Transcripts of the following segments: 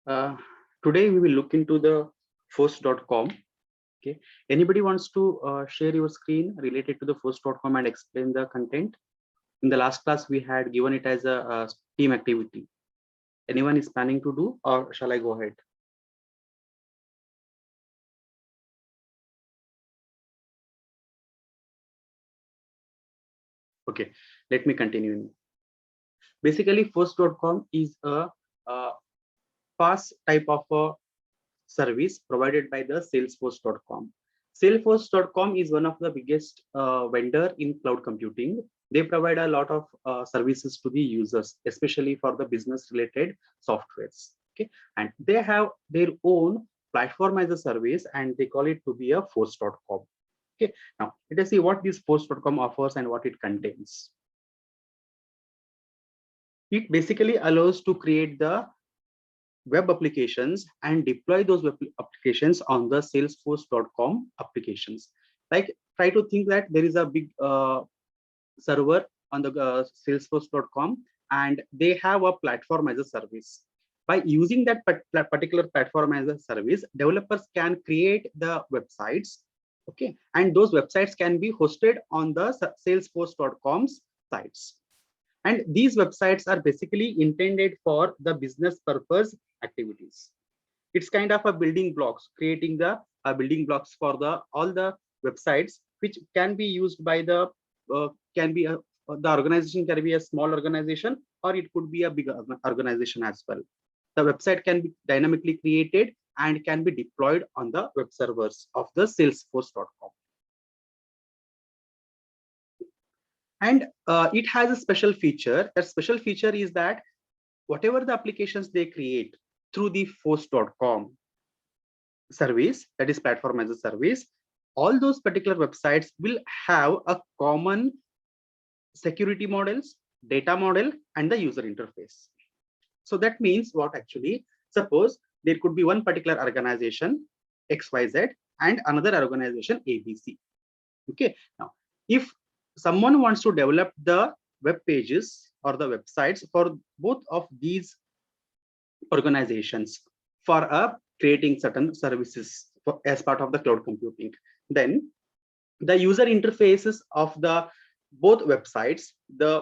Uh, Today we will look into the force.com. Okay. Anybody wants to share your screen related to the force.com and explain the content? In the last class, we had given it as a team activity. Anyone is planning to do, or shall I go ahead? Okay, let me continue. Basically, force.com is a fast type of a service provided by the salesforce.com. Salesforce.com is one of the biggest vendor in cloud computing. They provide a lot of services to the users, especially for the business related softwares. Okay, and they have their own platform as a service, and they call it to be a force.com. Okay, now let us see what this force.com offers and what it contains. It basically allows to create the web applications and deploy those web applications on the salesforce.com applications. Like, try to think that there is a big server on the salesforce.com, and they have a platform as a service. By using that particular platform as a service, developers can create the websites. Okay, and those websites can be hosted on the salesforce.com's sites. And these websites are basically intended for the business purpose activities. It's kind of a building blocks, creating the building blocks for the all the websites, which can be used by the can be the organization can be a small organization, or it could be a big organization as well. The website can be dynamically created and can be deployed on the web servers of the salesforce.com. And it has a special feature. That special feature is that whatever the applications they create through the force.com service, that is platform as a service, all those particular websites will have a common security models, data model, and the user interface. So that means what? Actually, suppose there could be one particular organization XYZ and another organization ABC. Okay, now if someone wants to develop the web pages or the websites for both of these organizations for creating certain services as part of the cloud computing, then the user interfaces of the both websites, the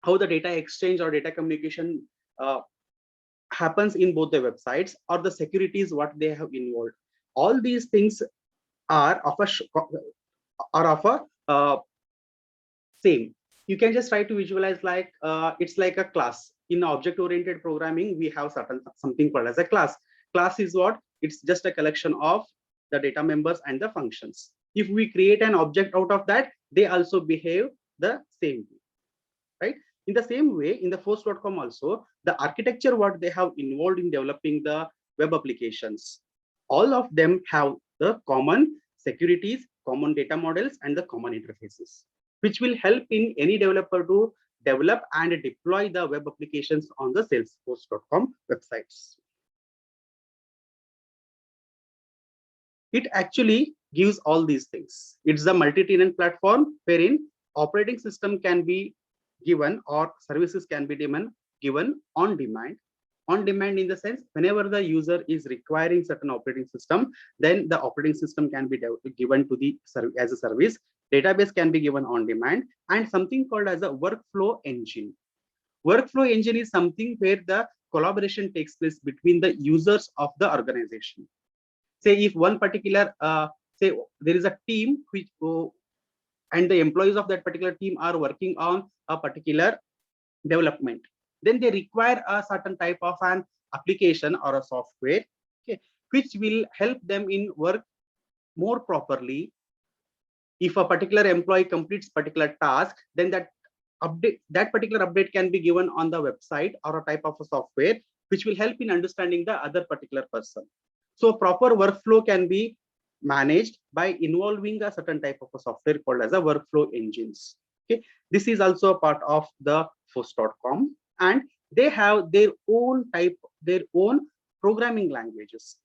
how the data exchange or data communication happens in both the websites, or the securities what they have involved, all these things are of a same. You can just try to visualize like it's like a class. In object oriented programming, we have certain something called as a class. Class is what? It's just a collection of the data members and the functions. If we create an object out of that, they also behave the same way, right? In the same way, in the force.com also, the architecture what they have involved in developing the web applications, all of them have the common securities, common data models, and the common interfaces, which will help in any developer to develop and deploy the web applications on the salesforce.com websites. It actually gives all these things. It's a multi-tenant platform wherein operating system can be given or services can be given on demand. On demand in the sense, whenever the user is requiring certain operating system, then the operating system can be given to the as a service. Database can be given on demand, and something called as a workflow engine. Workflow engine is something where the collaboration takes place between the users of the organization. Say if one particular say there is a team which and the employees of that particular team are working on a particular development, then they require a certain type of an application or a software, okay, which will help them in work more properly. If a particular employee completes particular task, then that particular update can be given on the website or a type of a software which will help in understanding the other particular person. So proper workflow can be managed by involving a certain type of a software called as a workflow engines. Okay, this is also a part of the force.com, and they have their own programming languages.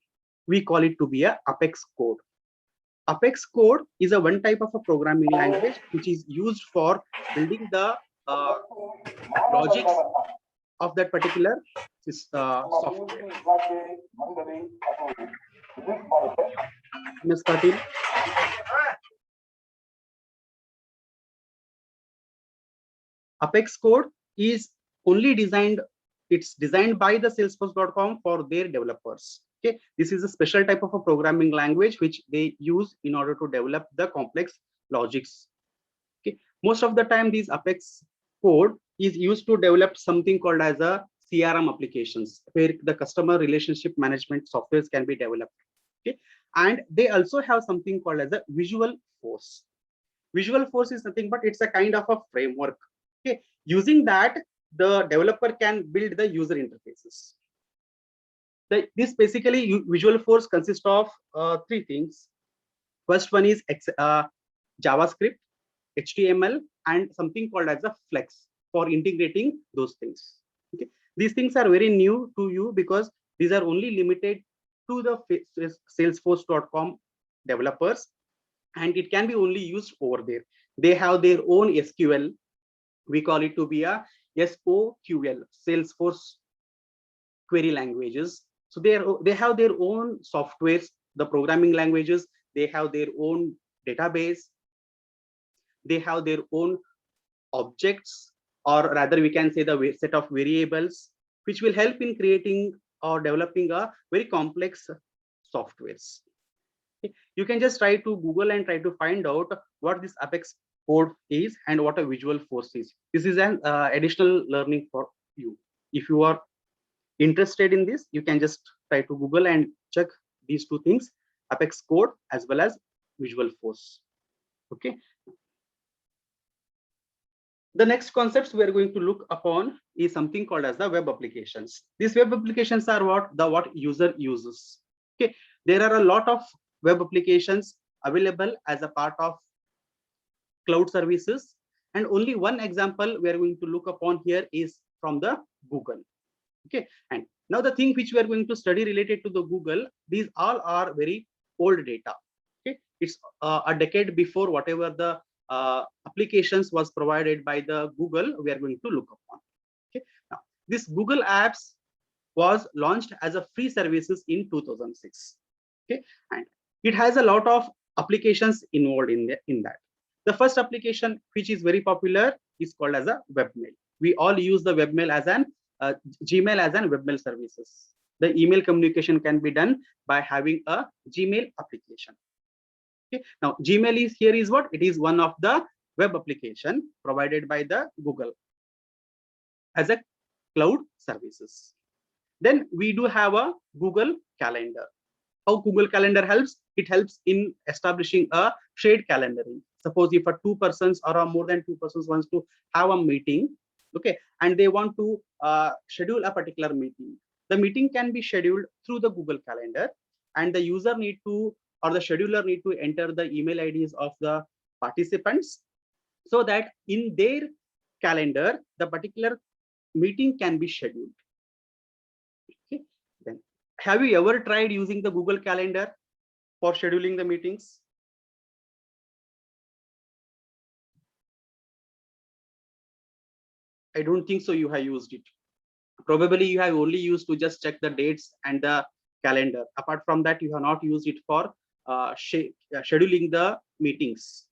We call it to be a Apex code. Apex code is a one type of a programming language which is used for building the logics of that particular software. Ms. Patil. Apex Code is only designed, it's designed by the salesforce.com for their developers. Okay, this is a special type of a programming language which they use in order to develop the complex logics. Okay, most of the time these Apex code is used to develop something called as a CRM applications, where the customer relationship management softwares can be developed. Okay, and they also have something called as a Visual Force. Visual Force is nothing but it's a kind of a framework. Okay, using that the developer can build the user interfaces. This basically Visual Force consists of three things. First one is JavaScript, HTML, and something called as a Flex for integrating those things. Okay, these things are very new to you because these are only limited to the Salesforce.com developers, and it can be only used over there. They have their own SQL. We call it to be a SOQL, Salesforce query languages. So they have their own softwares, the programming languages. They have their own database. They have their own objects, or rather we can say the set of variables, which will help in creating or developing a very complex softwares. You can just try to Google and try to find out what this Apex code is and what a Visual Force is. This is an additional learning for you. If you are interested in this, you can just try to Google and check these two things, Apex code as well as Visual Force. Okay. The next concepts we are going to look upon is something called as the web applications. These web applications are what user uses. Okay, there are a lot of web applications available as a part of cloud services, and only one example we are going to look upon here is from the Google. Okay, and now the thing which we are going to study related to the Google, these all are very old data. Okay, it's a decade before whatever the applications was provided by the Google we are going to look upon. Okay, now this Google Apps was launched as a free services in 2006. Okay, and it has a lot of applications involved in that. The first application which is very popular is called as a webmail. We all use the webmail as an Gmail as an webmail services. The email communication can be done by having a Gmail application. Okay, now Gmail is here is what? It is one of the web application provided by the Google as a cloud services. Then we do have a Google Calendar. How Google Calendar helps? It helps in establishing a shared calendaring. Suppose if a two persons or more than two persons wants to have a meeting, okay, and they want to schedule a particular meeting. The meeting can be scheduled through the Google Calendar, and the user need to, or the scheduler need to enter the email IDs of the participants, so that in their calendar, the particular meeting can be scheduled. Okay. Then, have you ever tried using the Google Calendar for scheduling the meetings? I don't think so you have used it. Probably you have only used to just check the dates and the calendar. Apart from that, you have not used it for scheduling the meetings.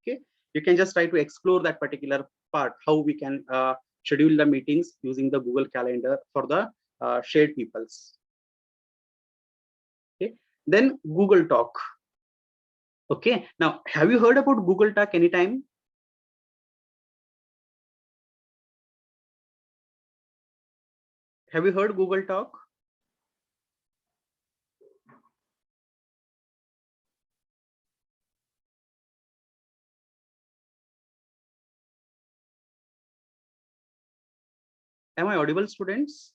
Okay, you can just try to explore that particular part, how we can schedule the meetings using the Google Calendar for the shared peoples. Okay, then Google Talk. Okay, now have you heard about Google Talk anytime? Have you heard Google Talk? Am I audible, students?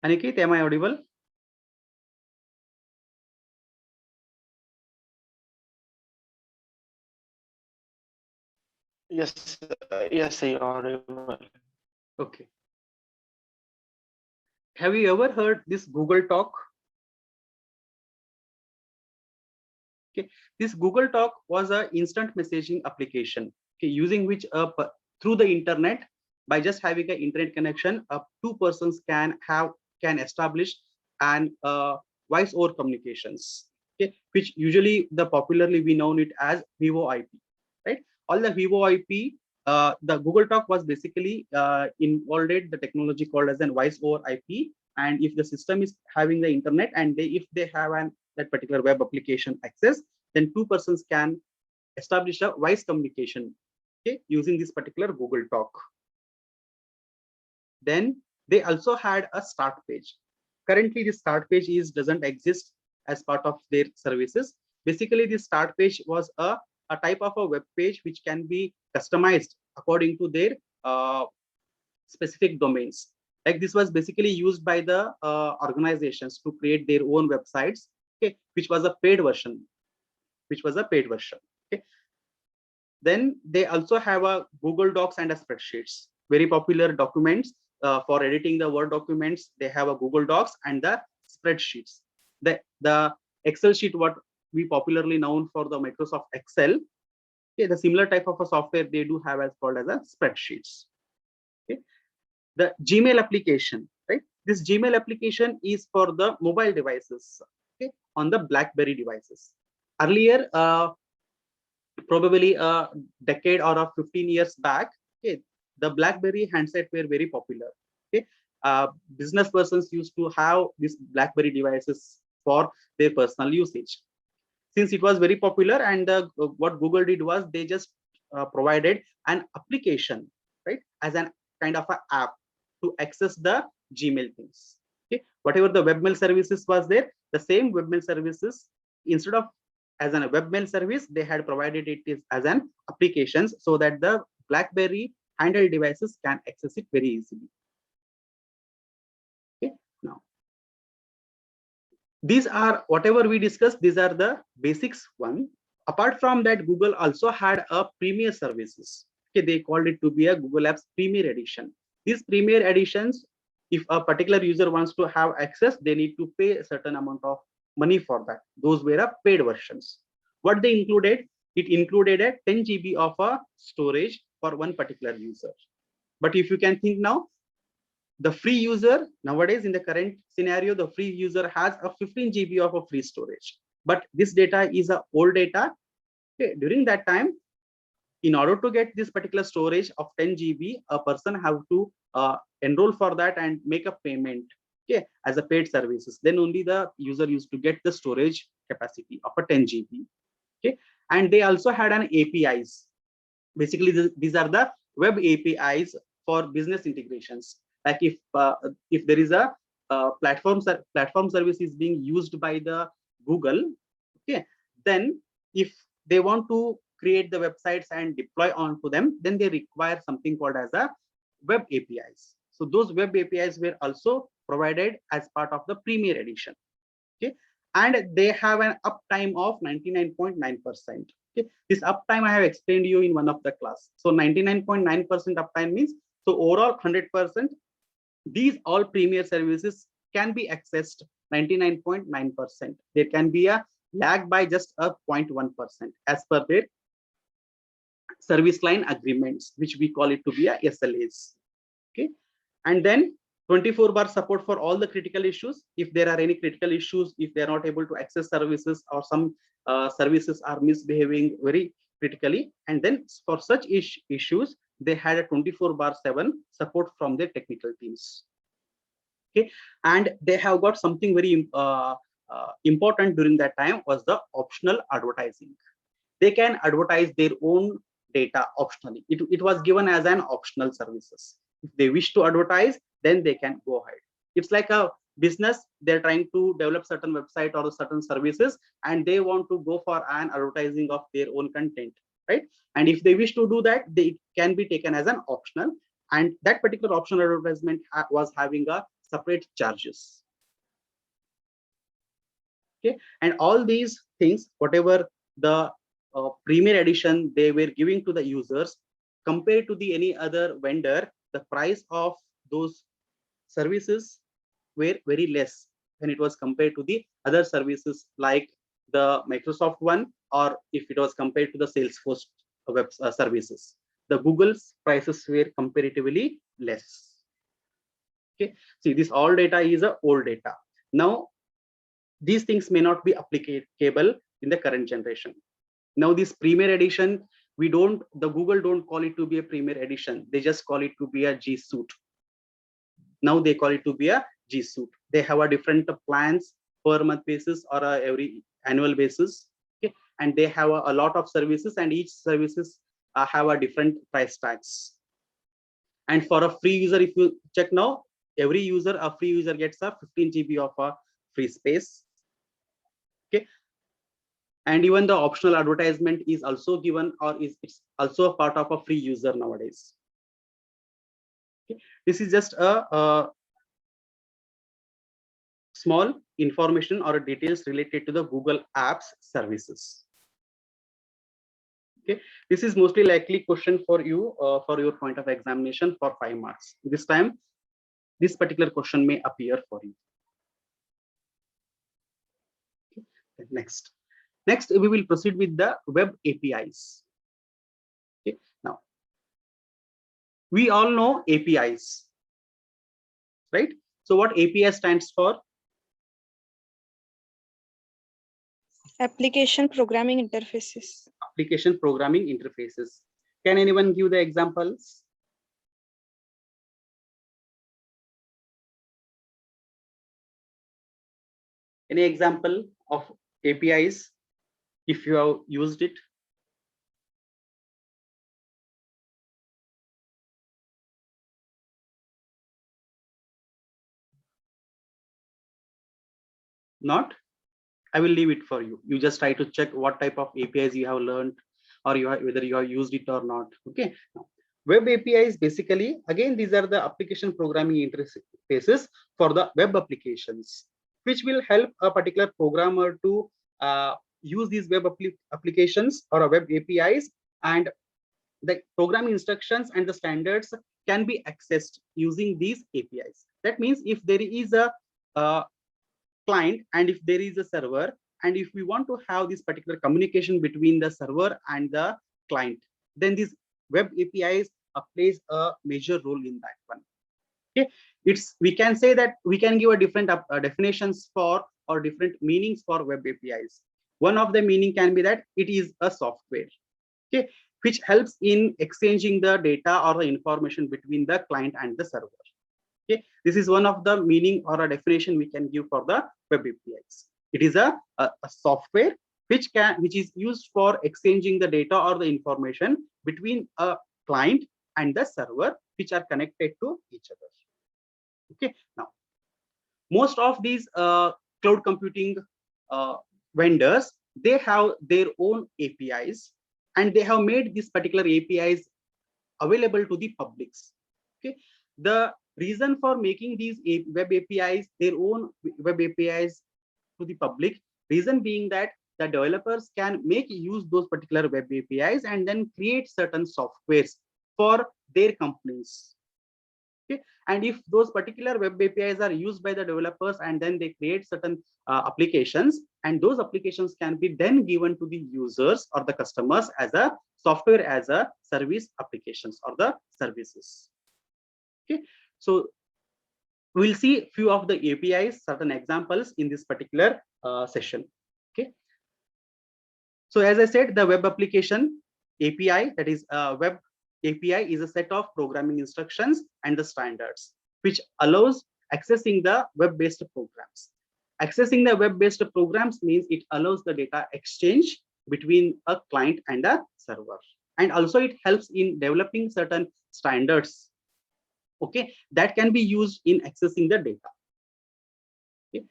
Aniket, am I audible? Yes, yes, you are audible. Okay. Have you ever heard this Google Talk? This Google Talk was an instant messaging application, using which through the internet, by just having an internet connection, two persons can establish an voice over communications, which usually the popularly we know it as VoIP, right? All the VoIP, the Google Talk was basically involved the technology called as an voice over IP. And if the system is having the internet and if they have that particular web application access, then two persons can establish a voice communication, using this particular Google Talk. Then they also had a start page. Currently, the start page doesn't exist as part of their services. Basically, the start page was a type of a web page which can be customized according to their specific domains. Like this was basically used by the organizations to create their own websites, which was a paid version. Then they also have a Google Docs and a spreadsheets, very popular documents for editing the Word documents. They have a Google Docs and the spreadsheets. The Excel sheet, what we popularly known for the Microsoft Excel, the similar type of a software they do have as called as a spreadsheets. The Gmail application, right? This Gmail application is for the mobile devices, on the BlackBerry devices. Earlier, probably a decade or 15 years back, the BlackBerry handset were very popular. Business persons used to have these BlackBerry devices for their personal usage. Since it was very popular, and what Google did was they just provided an application, right, as an kind of an app to access the Gmail things. Whatever the webmail services was there, the same webmail services, instead of as a webmail service, they had provided it as an applications so that the BlackBerry handheld devices can access it very easily. Now, these are whatever we discussed. These are the basics one. Apart from that, Google also had a premier services. They called it to be a Google Apps Premier Edition. These Premier Editions, if a particular user wants to have access, they need to pay a certain amount of money for that. Those were a paid versions. What they included? It included a 10 GB of a storage for one particular user. But if you can think now, the free user nowadays in the current scenario, the free user has a 15 GB of a free storage. But this data is a old data. During that time, in order to get this particular storage of 10 GB, a person have to enroll for that and make a payment, as a paid services. Then only the user used to get the storage capacity of a 10 GB. And they also had an APIs. Basically, these are the web APIs for business integrations. Like if there is a platform service is being used by the Google, then if they want to create the websites and deploy onto them, then they require something called as a web APIs. So those web APIs were also provided as part of the Premier Edition. And they have an uptime of 99.9%. This uptime I have explained to you in one of the class. So 99.9% uptime means, so overall 100%, these all Premier services can be accessed 99.9%. There can be a lag by just a 0.1% as per their service line agreements, which we call it to be a SLAs. And then 24-bar support for all the critical issues. If there are any critical issues, if they are not able to access services, or some services are misbehaving very critically, and then for such issues, they had a 24/7 support from their technical teams. And they have got something very important during that time was the optional advertising. They can advertise their own data optionally. It was given as an optional services. If they wish to advertise, then they can go ahead. It's like a business, they're trying to develop certain website or certain services, and they want to go for an advertising of their own content, right? And if they wish to do that, they can be taken as an optional, and that particular optional advertisement was having a separate charges. And all these things, whatever the Premier Edition they were giving to the users, compared to the any other vendor, the price of those services were very less when it was compared to the other services like the Microsoft one, or if it was compared to the Salesforce web services, the Google's prices were comparatively less. Okay, see, this all data is a old data. Now these things may not be applicable in the current generation. Now this Premier Edition, the Google don't call it to be a Premier Edition, they just call it to be a G Suite. Now they call it to be a G Suite. They have a different plans per month basis or every annual basis. Okay, and they have a lot of services, and each services have a different price tags. And for a free user, if you check now, a free user gets a 15 GB of a free space. Okay, and even the optional advertisement is also given, or it's also a part of a free user nowadays. Okay, this is just a small information or details related to the Google Apps services. Okay, this is mostly likely question for you for your point of examination for 5 marks. This time, this particular question may appear for you. Okay. Next, we will proceed with the web APIs. Okay, now we all know APIs, right? So what API stands for? Application Programming Interfaces. Application Programming Interfaces. Can anyone give the examples? Any example of APIs if you have used it? Not? I will leave it for you. You just try to check what type of APIs you have learned, or whether you have used it or not. Okay. Now, web APIs basically, again, these are the application programming interfaces for the web applications, which will help a particular programmer to use these web applications or web APIs, and the programming instructions and the standards can be accessed using these APIs. That means if there is a client and if there is a server, and if we want to have this particular communication between the server and the client, then these web APIs plays a major role in that one. Okay, we can say that we can give a different definitions for, or different meanings for web APIs. One of the meaning can be that it is a software, okay, which helps in exchanging the data or the information between the client and the server. Okay, this is one of the meaning or a definition we can give for the web APIs. It is a software which is used for exchanging the data or the information between a client and the server, which are connected to each other. Okay, now most of these cloud computing vendors, they have their own APIs, and they have made these particular APIs available to the publics. Okay, the reason for making these web APIs, their own web APIs to the public, reason being that the developers can make use those particular web APIs and then create certain softwares for their companies. Okay, and if those particular web APIs are used by the developers and then they create certain applications, and those applications can be then given to the users or the customers as a software, as a service applications or the services. Okay, so we'll see few of the APIs, certain examples in this particular session. Okay, so as I said, the web application API, that is web API, is a set of programming instructions and the standards which allows accessing the web-based programs. Accessing the web-based programs means it allows the data exchange between a client and a server, and also it helps in developing certain standards, okay, that can be used in accessing the data. Okay,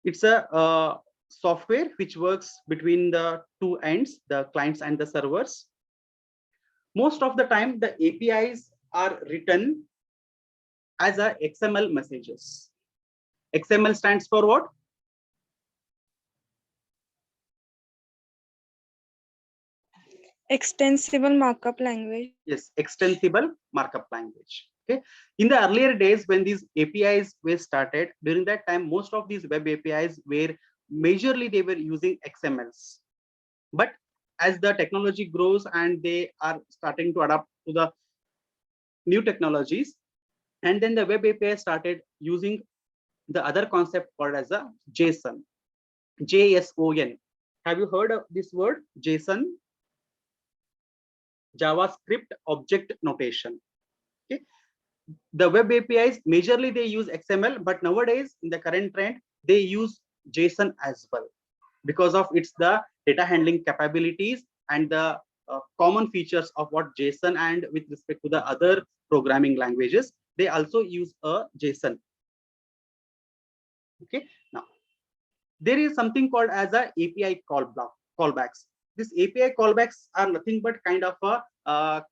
it's a software which works between the two ends, the clients and the servers. Most of the time, the APIs are written as a XML messages. XML stands for what? Extensible Markup Language. Yes, extensible markup language. Okay, in the earlier days when these APIs were started, during that time most of these web APIs were majorly they were using XMLs. But as the technology grows and they are starting to adapt to the new technologies, and then the web API started using the other concept called as a JSON. JSON. Have you heard of this word? JSON? JavaScript Object Notation. Okay. The web APIs majorly they use XML, but nowadays in the current trend they use JSON as well, because of its the data handling capabilities and the common features of what JSON, and with respect to the other programming languages, they also use a JSON. Okay. Now there is something called as a API callbacks. These API callbacks are nothing but kind of a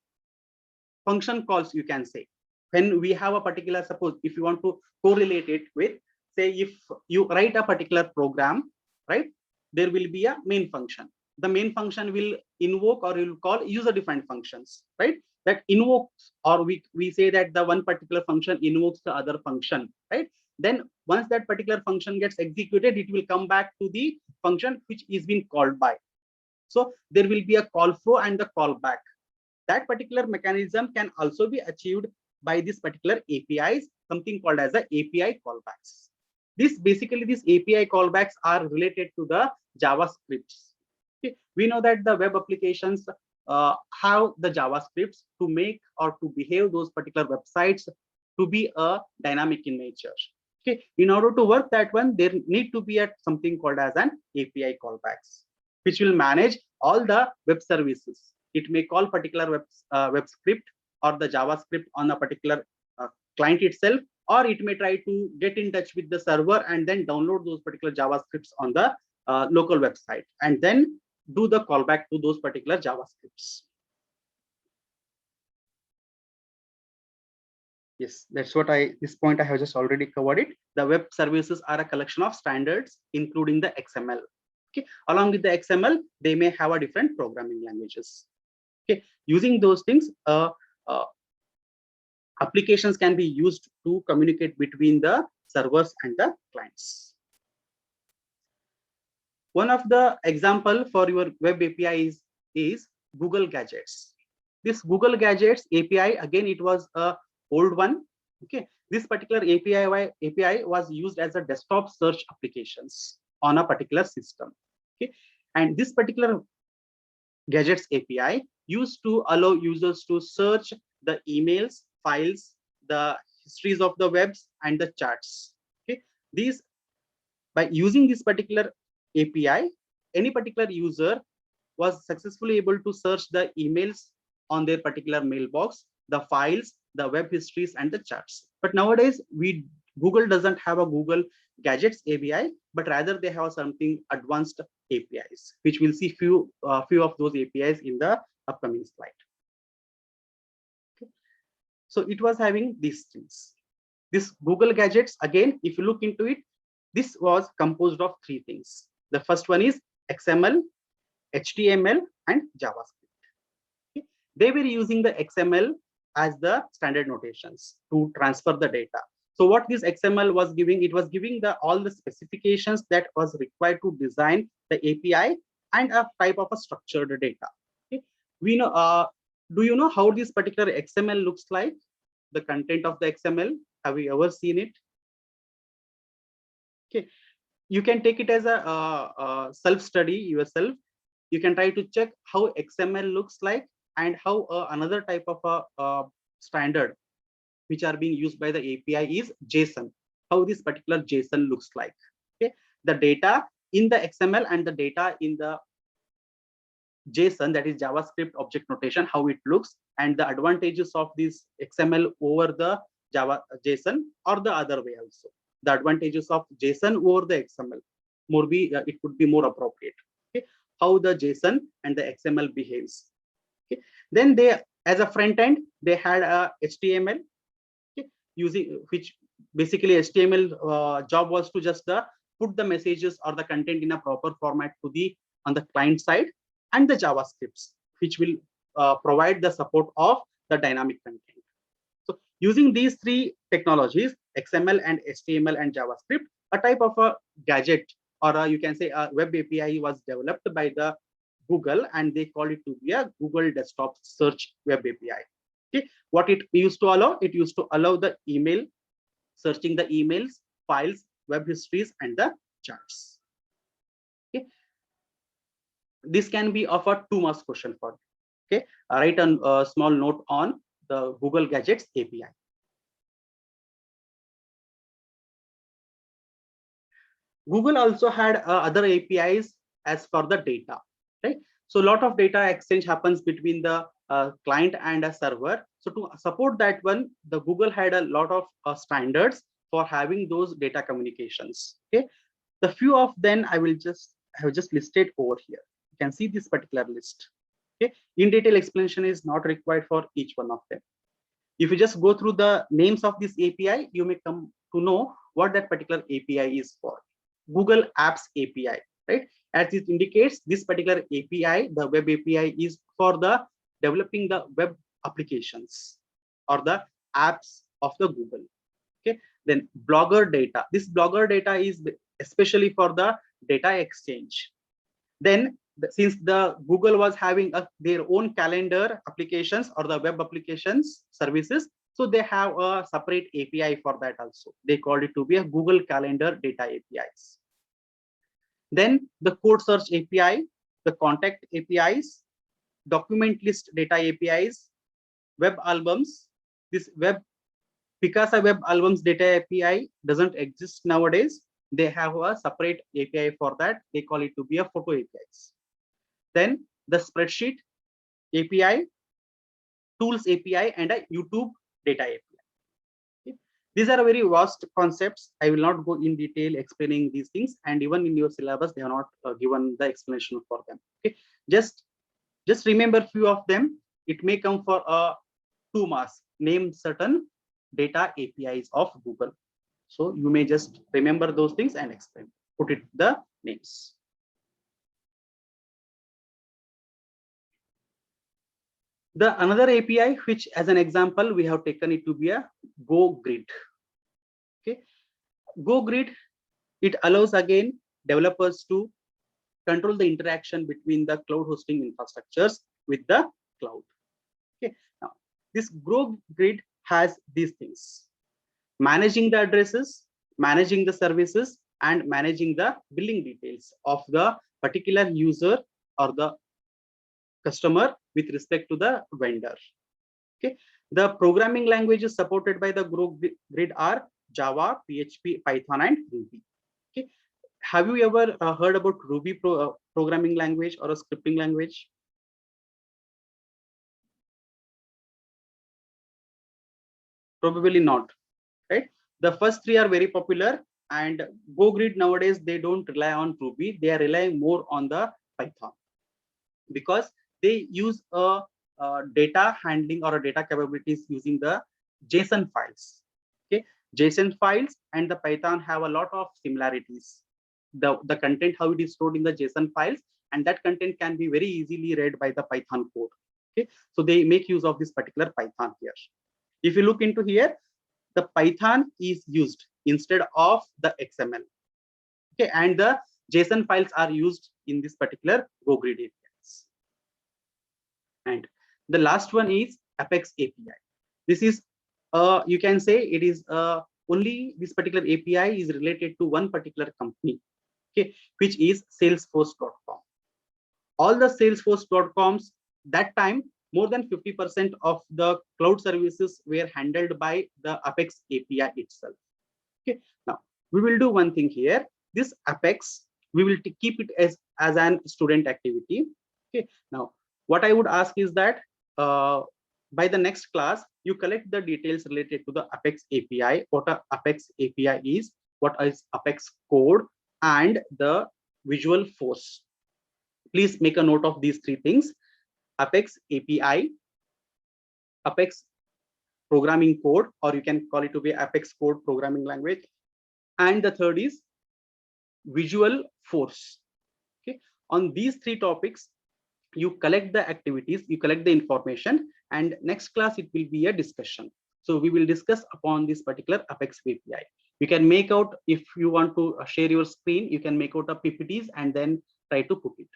function calls, you can say. When we have a particular, suppose if you want to correlate it with, say, if you write a particular program, right, there will be a main function. The main function will invoke or will call user defined functions, right? That invokes, or we say that the one particular function invokes the other function, right? Then once that particular function gets executed, it will come back to the function which is being called by. So there will be a call flow and the callback. That particular mechanism can also be achieved by this particular APIs, something called as the API callbacks. These API callbacks are related to the JavaScripts. Okay. We know that the web applications have the JavaScripts to make or to behave those particular websites to be a dynamic in nature. Okay. In order to work that one, there need to be something called as an API callbacks, which will manage all the web services. It may call particular web script or the JavaScript on a particular client itself, or it may try to get in touch with the server and then download those particular JavaScripts on the local website, and then do the callback to those particular JavaScripts. Yes, that's what this point I have just already covered it. The web services are a collection of standards, including the XML. Okay, along with the XML, they may have a different programming languages. Okay, using those things, applications can be used to communicate between the servers and the clients. One of the example for your web API is Google Gadgets. This Google Gadgets API, again, it was a old one. Okay, this particular API was used as a desktop search applications on a particular system. Okay, and this particular Gadgets API used to allow users to search the emails, files, the histories of the webs, and the charts. Okay, these, by using this particular API, any particular user was successfully able to search the emails on their particular mailbox, the files, the web histories, and the charts. But nowadays, Google doesn't have a Google Gadgets API, but rather they have something advanced APIs, which we'll see few of those APIs in the upcoming slide. Okay. So it was having these things. This Google Gadgets, again, if you look into it, this was composed of three things. The first one is XML, HTML, and JavaScript. Okay. They were using the XML as the standard notations to transfer the data. So what this XML was giving, it was giving all the specifications that was required to design the API and a type of a structured data. Okay. We know, do you know how this particular XML looks like? The content of the XML, have you ever seen it? Okay, you can take it as a self-study yourself. You can try to check how XML looks like and how another type of a standard which are being used by the API is JSON. How this particular JSON looks like. Okay, the data in the XML and the data in the JSON, that is JavaScript object notation, how it looks, and the advantages of this XML over the JSON, or the other way also. The advantages of JSON over the XML, it would be more appropriate. Okay, how the JSON and the XML behaves. Okay, then they, as a front end, they had a HTML. Okay, using which basically HTML job was to just put the messages or the content in a proper format to on the client side, and the JavaScripts, which will provide the support of the dynamic content. So using these three technologies, XML and HTML and JavaScript, a type of a gadget or you can say a web API was developed by the Google, and they call it to be a Google Desktop Search Web API. Okay, what it used to allow? It used to allow the email, searching the emails, files, web histories, and the charts. Okay, this can be of a 2 marks question for you. Okay, write a small note on the Google Gadgets API. Google also had other APIs as for the data, right? So a lot of data exchange happens between the client and a server. So to support that one, the Google had a lot of standards for having those data communications. Okay, the few of them I have just listed over here. You can see this particular list. Okay, in detail explanation is not required for each one of them. If you just go through the names of this API, you may come to know what that particular API is for. Google Apps API, right? As it indicates, this particular API, the web API, is for the developing the web applications or the apps of the Google. Okay, then Blogger data. This Blogger data is especially for the data exchange. Then since the Google was having their own calendar applications or the web applications services, so they have a separate API for that also. They called it to be a Google Calendar data APIs. Then the code search API, the contact APIs, document list data APIs, web albums. This Picasa web albums data API doesn't exist nowadays. They have a separate API for that. They call it to be a photo APIs. Then the spreadsheet API, tools API, and a YouTube data API. Okay. These are very vast concepts. I will not go in detail explaining these things, and even in your syllabus, they are not given the explanation for them. Okay, just remember few of them. It may come for a 2 marks. Name certain data APIs of Google. So you may just remember those things and explain. Put it the names. The another API, which as an example, we have taken it to be a GoGrid. Okay, GoGrid, it allows again developers to control the interaction between the cloud hosting infrastructures with the cloud. Okay, now this GoGrid has these things: managing the addresses, managing the services, and managing the billing details of the particular user or the customer with respect to the vendor. Okay, the programming languages supported by the GoGrid are Java, PHP, Python, and Ruby. Okay, have you ever heard about Ruby programming language or a scripting language? Probably not, right? The first three are very popular, and GoGrid nowadays they don't rely on Ruby, they are relying more on the Python, because they use a data handling or a data capabilities using the JSON files. Okay, JSON files and the Python have a lot of similarities. The content, how it is stored in the JSON files, and that content can be very easily read by the Python code. Okay, so they make use of this particular Python here. If you look into here, the Python is used instead of the XML. Okay, and the JSON files are used in this particular GoGrid APIs. And the last one is Apex API. This is you can say it is only this particular API is related to one particular company, okay, which is Salesforce.com. All the Salesforce.coms that time, more than 50% of the cloud services were handled by the Apex API itself. Okay, now we will do one thing here. This Apex, we will keep it as an student activity. Okay, now what I would ask is that by the next class, you collect the details related to the Apex API, what a Apex API is, what is Apex code, and the Visual Force. Please make a note of these three things: Apex API, Apex programming code, or you can call it to be Apex code programming language, and the third is Visual Force. Okay, on these three topics, you collect the activities, you collect the information, and next class it will be a discussion. So we will discuss upon this particular Apex API. You can make out, if you want to share your screen, you can make out a PPTs and then try to put it.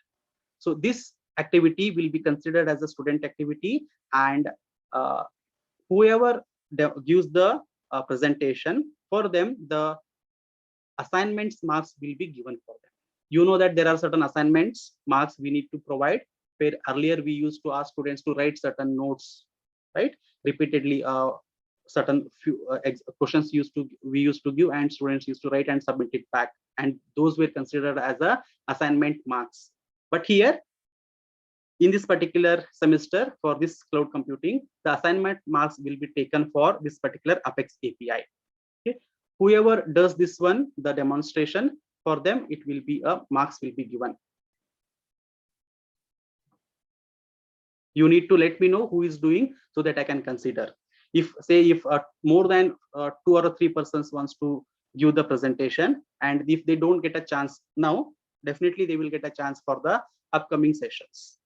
So this activity will be considered as a student activity, and whoever gives the presentation, for them the assignments marks will be given for them. You know that there are certain assignments marks we need to provide, where earlier we used to ask students to write certain notes, right, repeatedly. Certain few questions we used to give, and students used to write and submit it back, and those were considered as a assignment marks. But here, in this particular semester, for this cloud computing, the assignment marks will be taken for this particular Apex API. Okay, whoever does this one, the demonstration, for them it will be a marks will be given. You need to let me know who is doing, so that I can consider. If more than 2 or 3 persons wants to give the presentation, and if they don't get a chance now, definitely they will get a chance for the upcoming sessions.